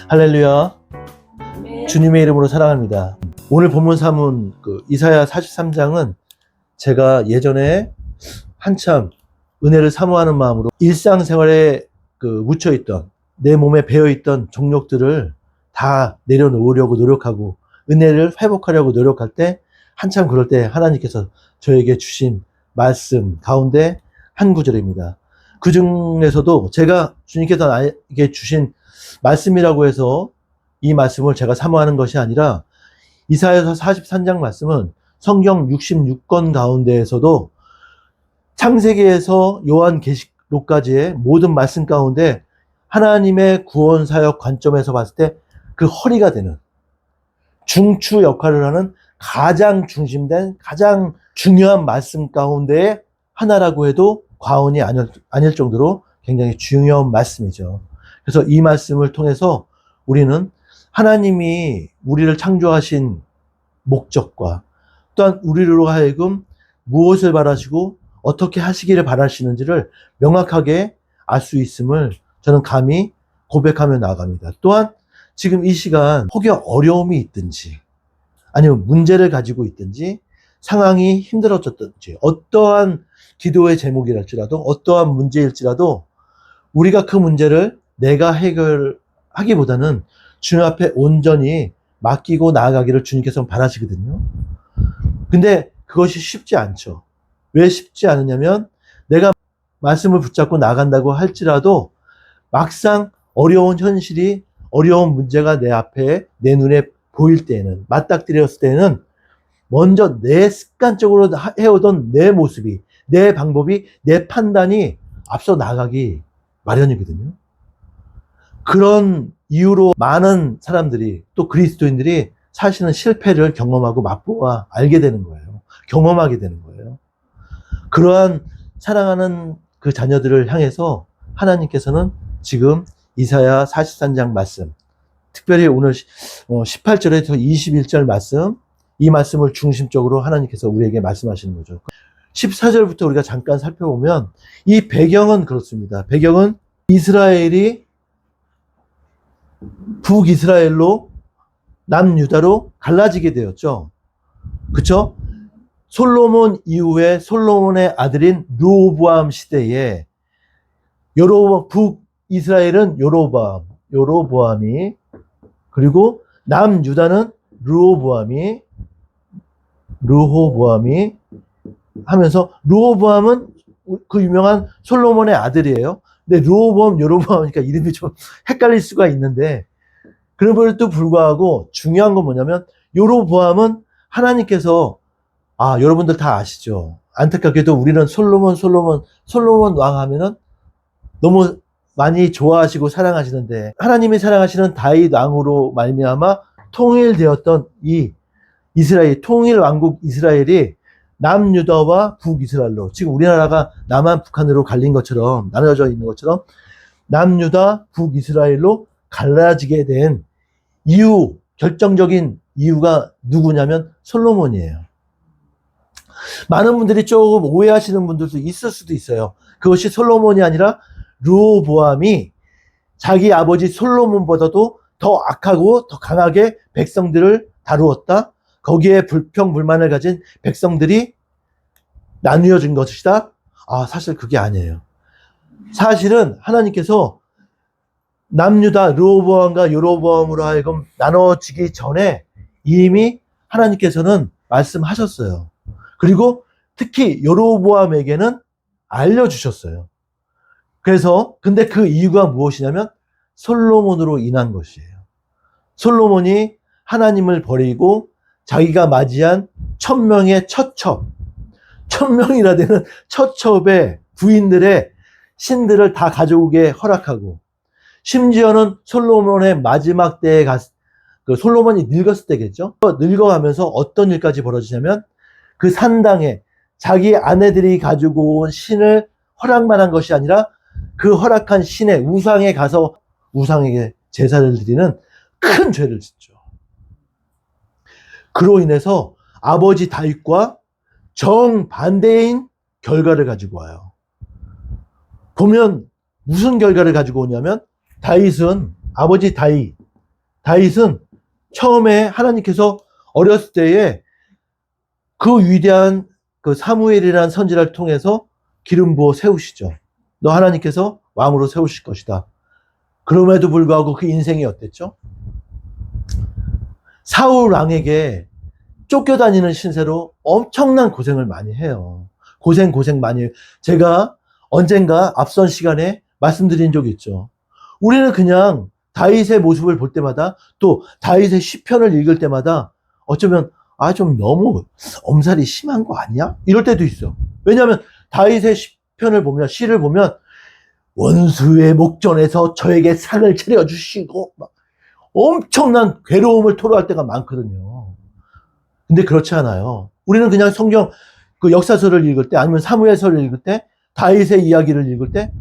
할렐루야. 주님의 이름으로 사랑합니다. 오늘 본문 사문 이사야 43장은 제가 예전에 한참 은혜를 사모하는 마음으로 일상생활에 묻혀있던 내 몸에 배어있던 종력들을 다 내려놓으려고 노력하고 은혜를 회복하려고 노력할 때 한참 그럴 때 하나님께서 저에게 주신 말씀 가운데 한 구절입니다. 그 중에서도 제가 주님께서 나에게 주신 말씀이라고 해서 이 말씀을 제가 사모하는 것이 아니라 이사야서 43장 말씀은 성경 66권 가운데에서도 창세기에서 요한계시록까지의 모든 말씀 가운데 하나님의 구원사역 관점에서 봤을 때 그 허리가 되는 중추 역할을 하는 가장 중심된 가장 중요한 말씀 가운데의 하나라고 해도 과언이 아닐 정도로 굉장히 중요한 말씀이죠. 그래서 이 말씀을 통해서 우리는 하나님이 우리를 창조하신 목적과 또한 우리로 하여금 무엇을 바라시고 어떻게 하시기를 바라시는지를 명확하게 알 수 있음을 저는 감히 고백하며 나아갑니다. 또한 지금 이 시간 혹여 어려움이 있든지 아니면 문제를 가지고 있든지 상황이 힘들어졌든지 어떠한 기도의 제목이랄지라도 어떠한 문제일지라도 우리가 그 문제를 내가 해결하기보다는 주님 앞에 온전히 맡기고 나아가기를 주님께서는 바라시거든요. 근데 그것이 쉽지 않죠. 왜 쉽지 않으냐면 내가 말씀을 붙잡고 나간다고 할지라도 막상 어려운 현실이 어려운 문제가 내 앞에 내 눈에 보일 때에는 맞닥뜨렸을 때는 먼저 내 습관적으로 해오던 내 모습이 내 방법이 내 판단이 앞서 나가기 마련이거든요. 그런 이유로 많은 사람들이 또 그리스도인들이 사실은 실패를 경험하고 맛보아 알게 되는 거예요. 경험하게 되는 거예요. 그러한 사랑하는 그 자녀들을 향해서 하나님께서는 지금 이사야 43장 말씀, 특별히 오늘 18절에서 21절 말씀, 이 말씀을 중심적으로 하나님께서 우리에게 말씀하시는 거죠. 14절부터 우리가 잠깐 살펴보면 이 배경은 그렇습니다. 배경은 이스라엘이 북이스라엘로 남유다로 갈라지게 되었죠. 그쵸? 솔로몬 이후에 솔로몬의 아들인 르호보암 시대에 북이스라엘은 여로보암이 그리고 남유다는 르호보암이 하면서 르호보암은 그 유명한 솔로몬의 아들이에요. 근데 르호보암, 여로보암이니까 이름이 좀 헷갈릴 수가 있는데 그럼에도 불구하고 중요한 건 뭐냐면 여로보암은 하나님께서 여러분들 다 아시죠? 안타깝게도 우리는 솔로몬 왕 하면은 너무 많이 좋아하시고 사랑하시는데 하나님이 사랑하시는 다윗 왕으로 말미암아 통일되었던 이 이스라엘 통일 왕국 이스라엘이 남유다와 북이스라엘로 지금 우리나라가 남한 북한으로 갈린 것처럼 나눠져 있는 것처럼 남유다 북이스라엘로 갈라지게 된 이유 결정적인 이유가 누구냐면 솔로몬이에요. 많은 분들이 조금 오해하시는 분들도 있을 수도 있어요. 그것이 솔로몬이 아니라 르호보암이 자기 아버지 솔로몬보다도 더 악하고 더 강하게 백성들을 다루었다. 거기에 불평불만을 가진 백성들이 나뉘어진 것이다. 사실 그게 아니에요. 사실은 하나님께서 남유다 르호보암과 여로보암으로 하여금 나눠지기 전에 이미 하나님께서는 말씀하셨어요. 그리고 특히 여로보암에게는 알려주셨어요. 그래서 근데 그 이유가 무엇이냐면 솔로몬으로 인한 것이에요. 솔로몬이 하나님을 버리고 자기가 맞이한 1000명의 처첩 1000명이나 되는 처첩의 부인들의 신들을 다 가져오게 허락하고 심지어는 솔로몬의 마지막 때에 솔로몬이 늙었을 때겠죠. 늙어가면서 어떤 일까지 벌어지냐면 그 산당에 자기 아내들이 가지고 온 신을 허락만 한 것이 아니라 그 허락한 신의 우상에 가서 우상에게 제사를 드리는 큰 죄를 짓죠. 그로 인해서 아버지 다윗과 정반대인 결과를 가지고 와요. 보면 무슨 결과를 가지고 오냐면 다윗은 아버지 다윗 다윗은 처음에 하나님께서 어렸을 때에 그 위대한 그 사무엘이라는 선지자를 통해서 기름 부어 세우시죠. 너 하나님께서 왕으로 세우실 것이다. 그럼에도 불구하고 그 인생이 어땠죠? 사울 왕에게 쫓겨다니는 신세로 엄청난 고생을 많이 해요. 고생 많이 해요. 제가 언젠가 앞선 시간에 말씀드린 적이 있죠. 우리는 그냥 다윗의 모습을 볼 때마다 또 다윗의 시편을 읽을 때마다 어쩌면 좀 너무 엄살이 심한 거 아니야? 이럴 때도 있어. 왜냐하면 다윗의 시편을 보면, 시를 보면 원수의 목전에서 저에게 상을 차려주시고 막 엄청난 괴로움을 토로할 때가 많거든요. 근데 그렇지 않아요. 우리는 그냥 성경 그 역사서를 읽을 때 아니면 사무엘서를 읽을 때 다윗의 이야기를 읽을 때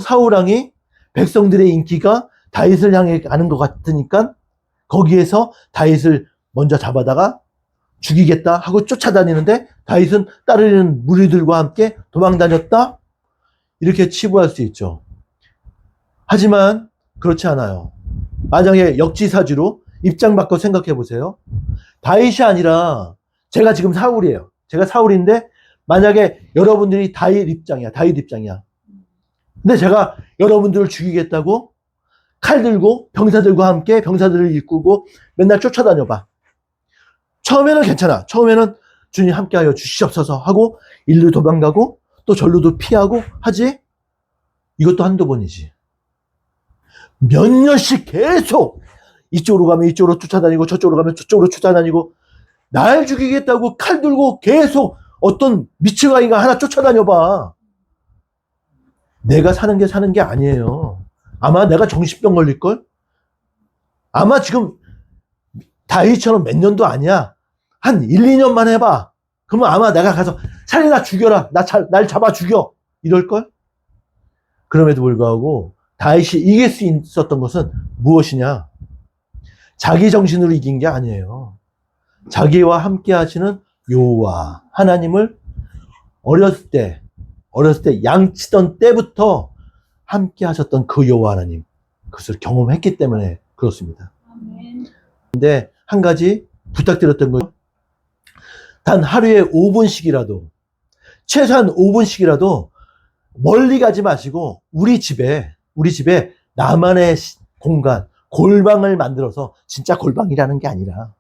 사울 왕이 백성들의 인기가 다윗을 향해 가는 것 같으니까 거기에서 다윗을 먼저 잡아다가 죽이겠다 하고 쫓아다니는데 다윗은 따르는 무리들과 함께 도망다녔다? 이렇게 치부할 수 있죠. 하지만 그렇지 않아요. 만약에 역지사지로 입장 바꿔 생각해 보세요. 다윗이 아니라 제가 지금 사울이에요. 제가 사울인데 만약에 여러분들이 다윗 입장이야. 근데 제가 여러분들을 죽이겠다고 칼 들고 병사들과 함께 병사들을 이끌고 맨날 쫓아다녀봐. 처음에는 괜찮아. 처음에는 주님 함께하여 주시옵소서 하고 일로 도망가고 또 절로도 피하고 하지. 이것도 한두 번이지. 몇 년씩 계속 이쪽으로 가면 이쪽으로 쫓아다니고 저쪽으로 가면 저쪽으로 쫓아다니고 날 죽이겠다고 칼 들고 계속 어떤 미치광이가 하나 쫓아다녀봐. 내가 사는 게 아니에요. 아마 내가 정신병 걸릴걸? 아마 지금 다윗처럼 몇 년도 아니야. 한 1, 2년만 해봐. 그러면 아마 내가 가서 차라리 나 죽여라. 날 잡아 죽여. 이럴걸? 그럼에도 불구하고 다윗이 이길 수 있었던 것은 무엇이냐? 자기 정신으로 이긴 게 아니에요. 자기와 함께 하시는 여호와 하나님을 어렸을 때 양치던 때부터 함께 하셨던 그 여호와 하나님, 그것을 경험했기 때문에 그렇습니다. 근데 한 가지 부탁드렸던 거예요. 단 하루에 5분씩이라도, 최소한 5분씩이라도 멀리 가지 마시고 우리 집에 나만의 공간, 골방을 만들어서, 진짜 골방이라는 게 아니라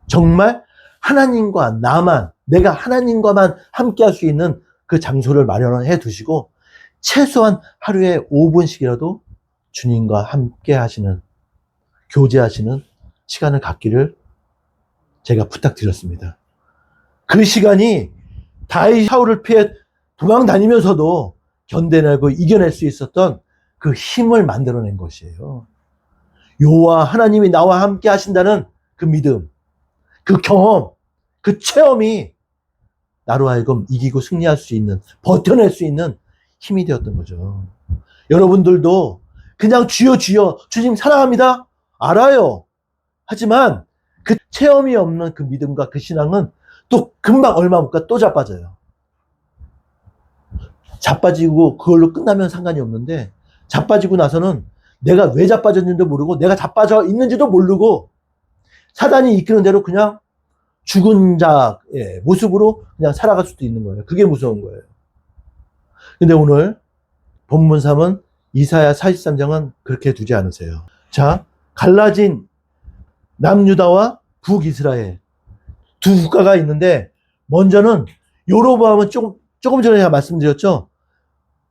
정말 하나님과 나만, 내가 하나님과만 함께 할 수 있는 그 장소를 마련해 두시고 최소한 하루에 5분씩이라도 주님과 함께 하시는, 교제하시는 시간을 갖기를 제가 부탁드렸습니다. 그 시간이 다윗이 사울을 피해 도망 다니면서도 견뎌내고 이겨낼 수 있었던 그 힘을 만들어낸 것이에요. 여호와 하나님이 나와 함께 하신다는 그 믿음, 그 경험, 그 체험이 나로 하여금 이기고 승리할 수 있는, 버텨낼 수 있는 힘이 되었던 거죠. 여러분들도 그냥 주여 주님 사랑합니다. 알아요. 하지만 그 체험이 없는 그 믿음과 그 신앙은 또 금방 얼마 못 가 또 자빠져요. 자빠지고 그걸로 끝나면 상관이 없는데 자빠지고 나서는 내가 왜 자빠졌는지도 모르고 내가 자빠져 있는지도 모르고 사단이 이끄는 대로 그냥 죽은 자의 모습으로 그냥 살아갈 수도 있는 거예요. 그게 무서운 거예요. 근데 오늘 본문 3은 이사야 43장은 그렇게 두지 않으세요. 자, 갈라진 남유다와 북이스라엘 두 국가가 있는데, 먼저는 여로보암은 조금 전에 제가 말씀드렸죠.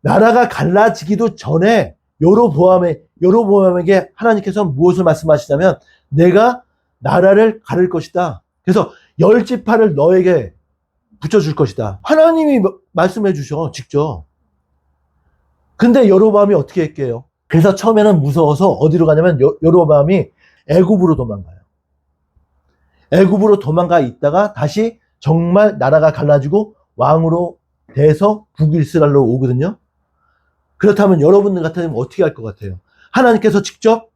나라가 갈라지기도 전에 여로보암에게 하나님께서 무엇을 말씀하시냐면 내가 나라를 가를 것이다. 그래서 10지파를 너에게 붙여줄 것이다. 하나님이 말씀해 주셔, 직접. 근데 여로보암이 어떻게 했게요? 그래서 처음에는 무서워서 어디로 가냐면 여로보암이 애굽으로 도망가요. 애굽으로 도망가 있다가 다시 정말 나라가 갈라지고 왕으로 돼서 북이스라엘로 오거든요. 그렇다면 여러분들 같으면 어떻게 할 것 같아요? 하나님께서 직접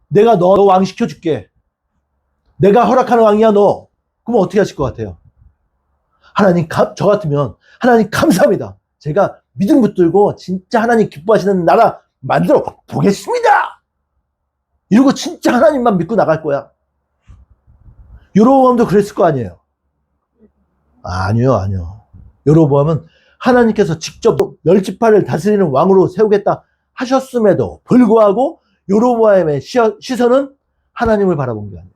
내가 너 왕 시켜줄게. 내가 허락하는 왕이야 너. 그럼 어떻게 하실 것 같아요? 하나님, 저 같으면 하나님 감사합니다. 제가 믿음 붙들고 진짜 하나님 기뻐하시는 나라 만들어 보겠습니다. 이러고 진짜 하나님만 믿고 나갈 거야. 여로보암도 그랬을 거 아니에요. 아니요. 여로보암은 하나님께서 직접 열 지파를 다스리는 왕으로 세우겠다 하셨음에도 불구하고 여로보암의 시선은 하나님을 바라본 게 아니에요.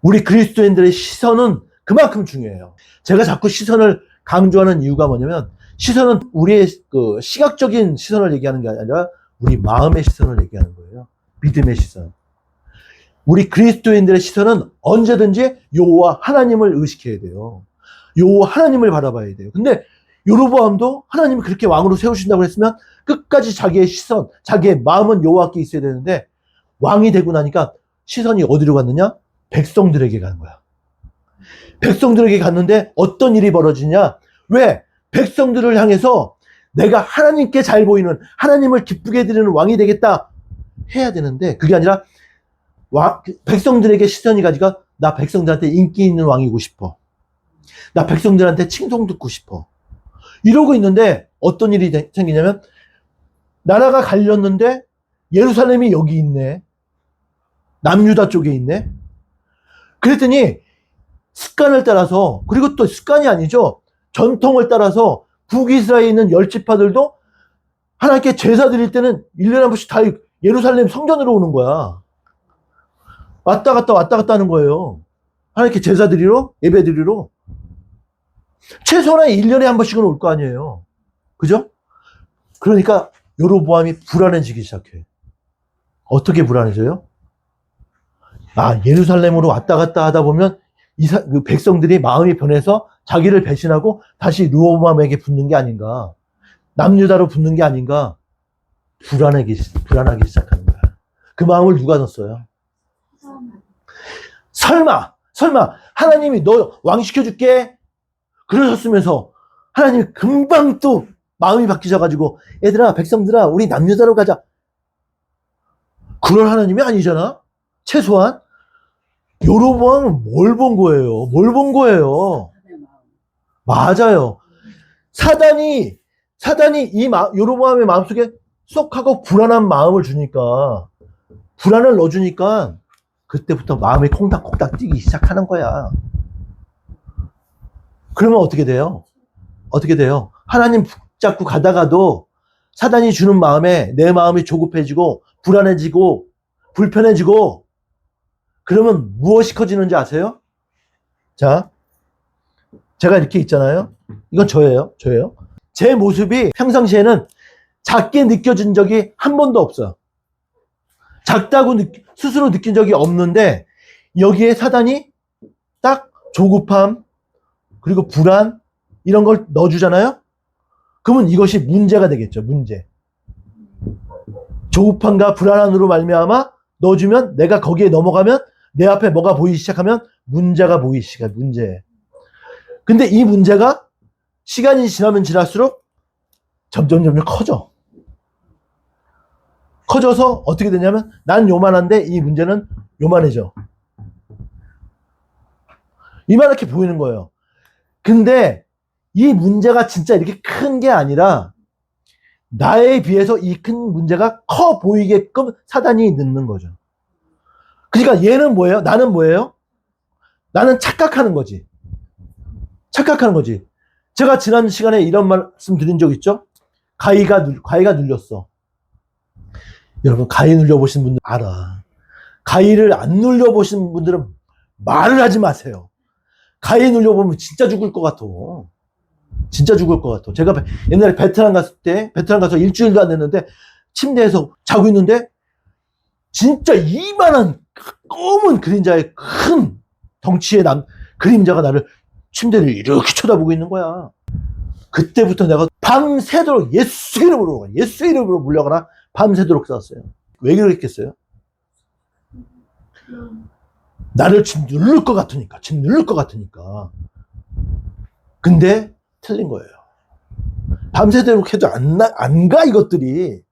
우리 그리스도인들의 시선은 그만큼 중요해요. 제가 자꾸 시선을 강조하는 이유가 뭐냐면, 시선은 우리의 그 시각적인 시선을 얘기하는 게 아니라 우리 마음의 시선을 얘기하는 거예요. 믿음의 시선. 우리 그리스도인들의 시선은 언제든지 여호와 하나님을 의식해야 돼요. 여호와 하나님을 바라봐야 돼요. 근데 여로보암도 하나님이 그렇게 왕으로 세우신다고 했으면 끝까지 자기의 시선, 자기의 마음은 여호와께 있어야 되는데, 왕이 되고 나니까 시선이 어디로 갔느냐? 백성들에게 가는 거야. 백성들에게 갔는데 어떤 일이 벌어지냐? 왜? 백성들을 향해서 내가 하나님께 잘 보이는, 하나님을 기쁘게 해드리는 왕이 되겠다 해야 되는데, 그게 아니라 백성들에게 시선이 가지가, 나 백성들한테 인기 있는 왕이고 싶어, 나 백성들한테 칭송 듣고 싶어, 이러고 있는데 어떤 일이 생기냐면, 나라가 갈렸는데 예루살렘이 여기 있네, 남유다 쪽에 있네. 그랬더니 습관을 따라서, 그리고 또 습관이 아니죠, 전통을 따라서 북이스라엘에 있는 열 지파들도 하나님께 제사 드릴 때는 1년에 한 번씩 다 예루살렘 성전으로 오는 거야. 왔다 갔다 하는 거예요. 하나님께 제사 드리러, 예배 드리러. 최소한 1년에 한 번씩은 올 거 아니에요. 그죠? 그러니까 여로보암이 불안해지기 시작해. 어떻게 불안해져요? 예루살렘으로 왔다 갔다 하다 보면 그 백성들이 마음이 변해서 자기를 배신하고 다시 르호보암에게 붙는 게 아닌가, 남유다로 붙는 게 아닌가, 불안하기 시작하는 거야. 그 마음을 누가 넣었어요? 설마 하나님이 너 왕 시켜줄게 그러셨으면서 하나님이 금방 또 마음이 바뀌셔가지고, 얘들아, 백성들아, 우리 남유다로 가자, 그럴 하나님이 아니잖아. 최소한 여로보암은 뭘 본 거예요? 맞아요. 사단이 여로보암의 마음속에 쏙 하고 불안한 마음을 주니까, 불안을 넣어주니까 그때부터 마음이 콩닥콩닥 뛰기 시작하는 거야. 그러면 어떻게 돼요? 하나님 붙잡고 가다가도 사단이 주는 마음에 내 마음이 조급해지고 불안해지고 불편해지고, 그러면 무엇이 커지는지 아세요? 자, 제가 이렇게 있잖아요. 이건 저예요. 제 모습이 평상시에는 작게 느껴진 적이 한 번도 없어요. 작다고 스스로 느낀 적이 없는데, 여기에 사단이 딱 조급함, 그리고 불안, 이런 걸 넣어주잖아요. 그러면 이것이 문제가 되겠죠. 문제. 조급함과 불안함으로 말미암아 넣어주면, 내가 거기에 넘어가면 내 앞에 뭐가 보이기 시작하면 문제가 보이기 시작해. 문제. 근데 이 문제가 시간이 지나면 지날수록 점점 커져서 어떻게 되냐면, 난 요만한데 이 문제는 요만해져. 이만하게 보이는 거예요. 근데 이 문제가 진짜 이렇게 큰 게 아니라, 나에 비해서 이 큰 문제가 커 보이게끔 사단이 넣는 거죠. 그러니까 얘는 뭐예요? 나는 뭐예요? 나는 착각하는 거지. 제가 지난 시간에 이런 말씀 드린 적 있죠? 가위가 눌렸어. 여러분, 가위 눌려보신 분들 알아. 가위를 안 눌려보신 분들은 말을 하지 마세요. 가위 눌려보면 진짜 죽을 것 같아. 제가 옛날에 베트남 가서 일주일도 안 됐는데 침대에서 자고 있는데 진짜 이만한 검은 그림자의 큰 덩치의 그림자가 나를, 침대를 이렇게 쳐다보고 있는 거야. 그때부터 내가 밤새도록 예수 이름으로 물려가라, 밤새도록 싸웠어요. 왜 그랬겠어요? 나를 집 누를 것 같으니까. 근데 틀린 거예요. 밤새도록 해도 안 가, 이것들이.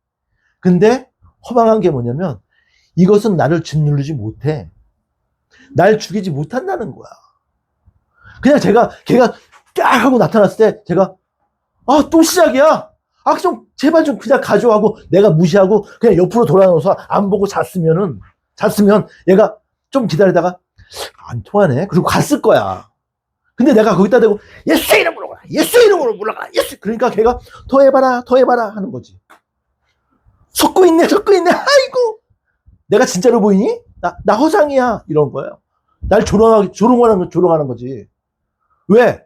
근데 허망한 게 뭐냐면, 이것은 나를 짓누르지 못해. 날 죽이지 못한다는 거야. 그냥 걔가 딱 하고 나타났을 때 제가, 또 시작이야. 아, 좀, 제발 좀 그냥 가져가고, 내가 무시하고, 그냥 옆으로 돌아놓아서 안 보고 잤으면 얘가 좀 기다리다가, 안 통하네. 그리고 갔을 거야. 근데 내가 거기다 대고, 예수 이름으로 가라! 예수 이름으로 물러가라! 예수! 그러니까 걔가 더 해봐라 하는 거지. 섞고 있네. 아이고! 내가 진짜로 보이니? 나 허상이야. 이런 거예요. 날 조롱하는 거지. 왜?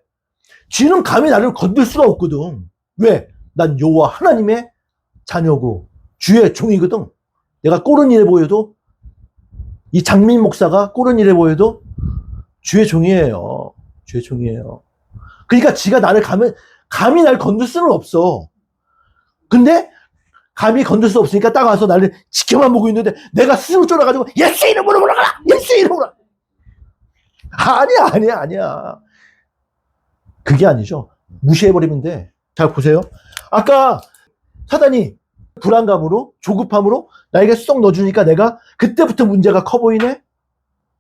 쥐는 감히 나를 건들 수가 없거든. 왜? 난 여호와 하나님의 자녀고 주의 종이거든. 내가 꼴은 일해 보여도, 이 장민 목사가 꼴은 일해 보여도 주의 종이에요. 주의 종이에요. 그러니까 지가 나를 감히 날 건들 수는 없어. 근데 감히 건들 수 없으니까 딱 와서 나를 지켜만 보고 있는데 내가 스스로 쫄아가지고 예수 이름으로 물러가라! 예수 이름으로! 아니야. 그게 아니죠. 무시해버리면 돼. 잘 보세요. 아까 사단이 불안감으로, 조급함으로 나에게 쏙 넣어주니까 내가 그때부터 문제가 커 보이네?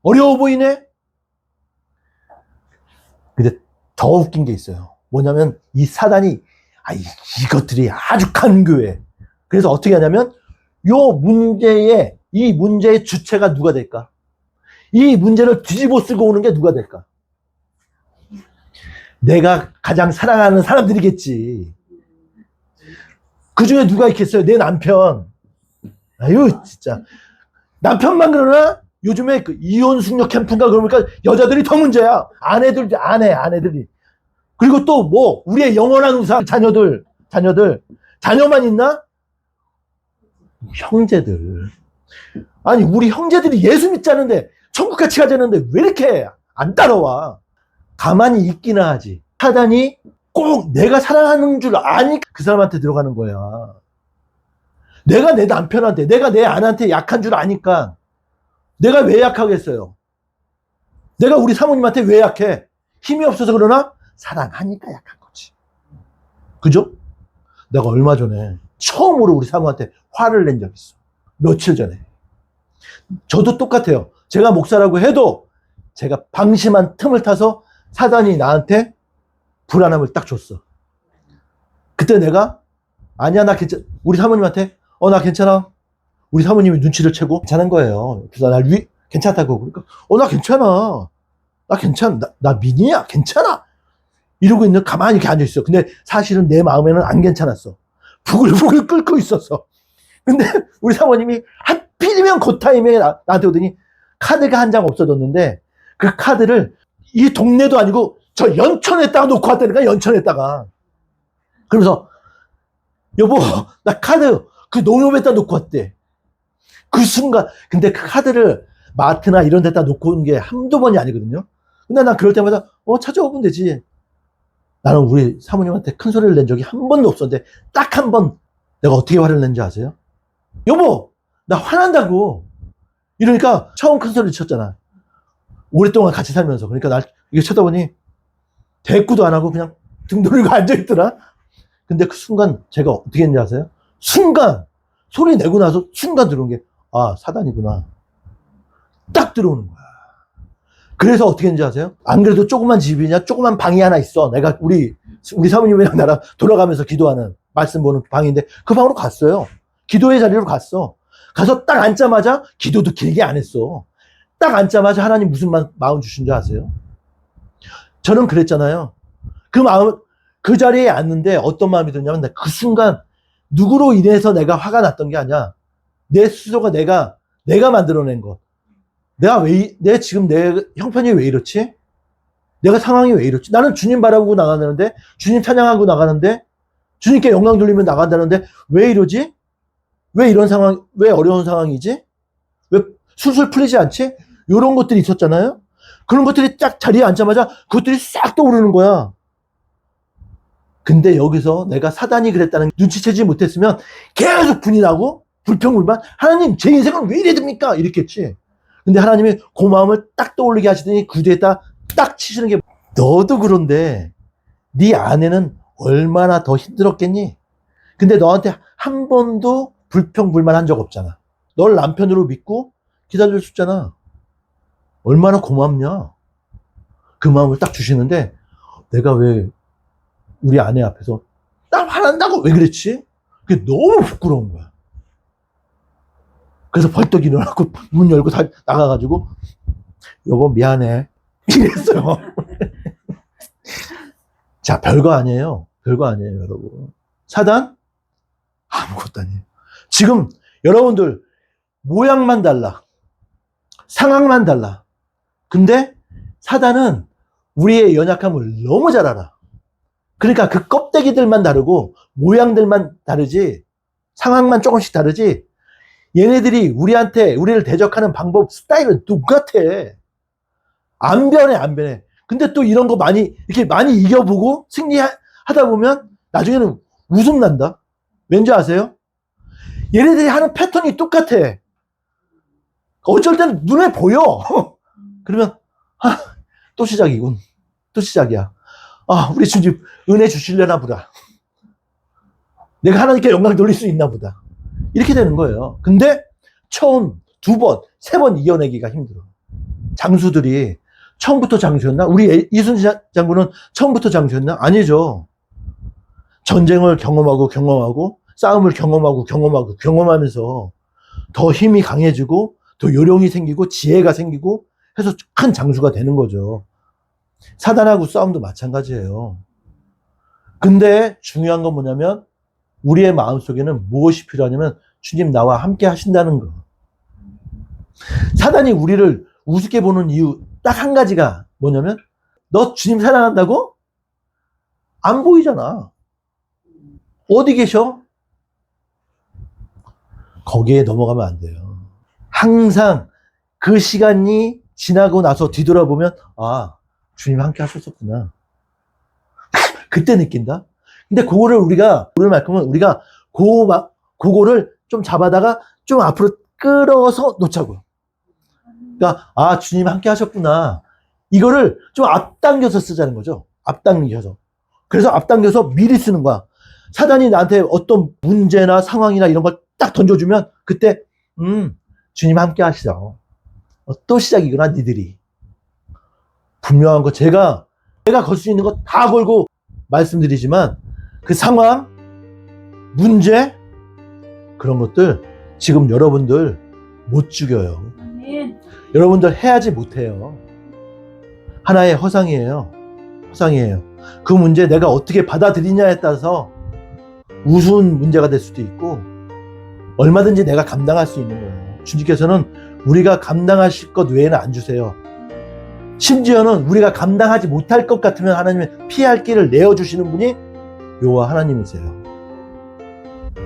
어려워 보이네? 근데 더 웃긴 게 있어요. 뭐냐면 이 사단이 이것들이 아주 간교해. 그래서 어떻게 하냐면 이 문제의 주체가 누가 될까? 이 문제를 뒤집어 쓰고 오는 게 누가 될까? 내가 가장 사랑하는 사람들이겠지. 그 중에 누가 있겠어요? 내 남편. 아유, 진짜. 남편만 그러나? 요즘에 그 이혼 숙녀 캠프인가 그러니까 여자들이 더 문제야. 아내들이. 그리고 또 뭐, 우리의 영원한 우상, 자녀만 있나? 형제들. 아니, 우리 형제들이 예수 믿자는데, 천국 같이 가자는데 왜 이렇게 안 따라와? 가만히 있기나 하지. 사단이 꼭 내가 사랑하는 줄 아니까 그 사람한테 들어가는 거야. 내가 내 남편한테, 내가 내 아내한테 약한 줄 아니까. 내가 왜 약하겠어요? 내가 우리 사모님한테 왜 약해? 힘이 없어서 그러나? 사랑하니까 약한 거지. 그죠? 내가 얼마 전에 처음으로 우리 사모한테 화를 낸 적 있어. 며칠 전에. 저도 똑같아요. 제가 목사라고 해도 제가 방심한 틈을 타서 사단이 나한테 불안함을 딱 줬어. 그때 내가 아니야 나 괜찮아. 우리 사모님한테 나 괜찮아. 우리 사모님이 눈치를 채고 괜찮은 거예요. 그래서 날 괜찮다고. 그러니까 나 괜찮아. 나 미니야. 괜찮아. 이러고 있는 가만히 이렇게 앉아있어. 근데 사실은 내 마음에는 안 괜찮았어. 부글부글 끓고 있었어. 근데 우리 사모님이 하필이면 그 타이밍에 나한테 오더니 카드가 한 장 없어졌는데 그 카드를 이 동네도 아니고 저 연천에다가 놓고 왔다니까. 연천에다가. 그러면서 여보 나 카드 그 농협에다 놓고 왔대. 그 순간 근데 그 카드를 마트나 이런 데다 놓고 온 게 한두 번이 아니거든요. 근데 난 그럴 때마다 찾아오면 되지. 나는 우리 사모님한테 큰 소리를 낸 적이 한 번도 없었는데 딱 한 번 내가 어떻게 화를 낸지 아세요? 여보 나 화난다고. 이러니까 처음 큰 소리를 쳤잖아. 오랫동안 같이 살면서. 그러니까 날 이게 쳐다보니 대꾸도 안 하고 그냥 등 돌리고 앉아있더라. 근데 그 순간 제가 어떻게 했는지 아세요? 순간 소리 내고 나서 순간 들어온 게 사단이구나. 딱 들어오는 거야. 그래서 어떻게 했는지 아세요? 안 그래도 조그만 집이냐 조그만 방이 하나 있어. 내가 우리 사모님이랑 나랑 돌아가면서 기도하는 말씀 보는 방인데 그 방으로 갔어요. 기도의 자리로 갔어. 가서 딱 앉자마자 기도도 길게 안 했어. 딱 앉자마자 하나님 무슨 마음 주신 줄 아세요? 저는 그랬잖아요. 그 자리에 앉는데 어떤 마음이 드냐면 그 순간 누구로 인해서 내가 화가 났던 게 아니야. 내 스스로가 내가 만들어낸 것. 내가 지금 내 형편이 왜 이렇지? 내가 상황이 왜 이렇지? 나는 주님 바라보고 나가는데, 주님 찬양하고 나가는데, 주님께 영광 돌리면 나간다는데, 왜 이러지? 왜 이런 상황, 왜 어려운 상황이지? 왜 술술 풀리지 않지? 이런 것들이 있었잖아요? 그런 것들이 딱 자리에 앉자마자 그것들이 싹 떠오르는 거야. 근데 여기서 내가 사단이 그랬다는 눈치채지 못했으면 계속 분이 나고, 불평불만, 하나님, 제 인생은 왜 이래 됩니까? 이랬겠지. 근데 하나님이 그 마음을 딱 떠올리게 하시더니 구두에다 딱 치시는 게 너도 그런데 네 아내는 얼마나 더 힘들었겠니? 근데 너한테 한 번도 불평불만한 적 없잖아. 널 남편으로 믿고 기다려줬잖아. 얼마나 고맙냐. 그 마음을 딱 주시는데 내가 왜 우리 아내 앞에서 딱 안 한다고 왜 그랬지? 그게 너무 부끄러운 거야. 그래서 벌떡 일어나고 문 열고 다 나가가지고 여보 미안해 이랬어요. 자, 별거 아니에요. 별거 아니에요, 여러분. 사단? 아무것도 아니에요. 지금 여러분들 모양만 달라. 상황만 달라. 근데 사단은 우리의 연약함을 너무 잘 알아. 그러니까 그 껍데기들만 다르고 모양들만 다르지 상황만 조금씩 다르지 얘네들이 우리를 대적하는 방법 스타일은 똑같아. 안 변해, 안 변해. 근데 또 이런 거 이렇게 많이 이겨보고 승리하다 보면 나중에는 웃음 난다. 왠지 아세요? 얘네들이 하는 패턴이 똑같아. 어쩔 때는 눈에 보여. 그러면, 또 시작이군. 또 시작이야. 우리 주님 은혜 주시려나 보다. 내가 하나님께 영광 돌릴 수 있나 보다. 이렇게 되는 거예요. 근데 처음 2번, 3번 이겨내기가 힘들어. 장수들이 처음부터 장수였나? 우리 이순신 장군은 처음부터 장수였나? 아니죠. 전쟁을 경험하고 싸움을 경험하면서 더 힘이 강해지고 더 요령이 생기고 지혜가 생기고 해서 큰 장수가 되는 거죠. 사단하고 싸움도 마찬가지예요. 근데 중요한 건 뭐냐면 우리의 마음속에는 무엇이 필요하냐면 주님 나와 함께 하신다는 거. 사단이 우리를 우습게 보는 이유 딱 한 가지가 뭐냐면 너 주님 사랑한다고? 안 보이잖아. 어디 계셔? 거기에 넘어가면 안 돼요. 항상 그 시간이 지나고 나서 뒤돌아보면 주님 함께 하셨었구나. 그때 느낀다. 근데 그거를 오늘만큼은 우리가 그거를 좀 잡아다가 좀 앞으로 끌어서 놓자고요. 그러니까 주님 함께 하셨구나. 이거를 좀 앞당겨서 쓰자는 거죠. 앞당겨서. 그래서 앞당겨서 미리 쓰는 거야. 사단이 나한테 어떤 문제나 상황이나 이런 걸 딱 던져주면 그때 주님 함께 하시죠. 또 시작이구나 니들이. 분명한 거 제가 걸 수 있는 거 다 걸고 말씀드리지만 그 상황, 문제 그런 것들 지금 여러분들 못 죽여요. 여러분들 해야지 못해요. 하나의 허상이에요. 그 문제 내가 어떻게 받아들이냐에 따라서 우스운 문제가 될 수도 있고 얼마든지 내가 감당할 수 있는 거예요. 주님께서는 우리가 감당하실 것 외에는 안 주세요. 심지어는 우리가 감당하지 못할 것 같으면 하나님은 피할 길을 내어주시는 분이 여호와 하나님이세요.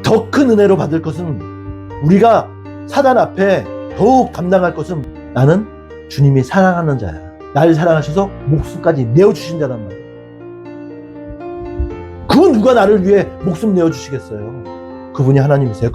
더 큰 은혜로 받을 것은 우리가 사단 앞에 더욱 감당할 것은 나는 주님이 사랑하는 자야. 나를 사랑하셔서 목숨까지 내어주신 자란 말이에요. 그 누가 나를 위해 목숨 내어주시겠어요. 그분이 하나님이세요.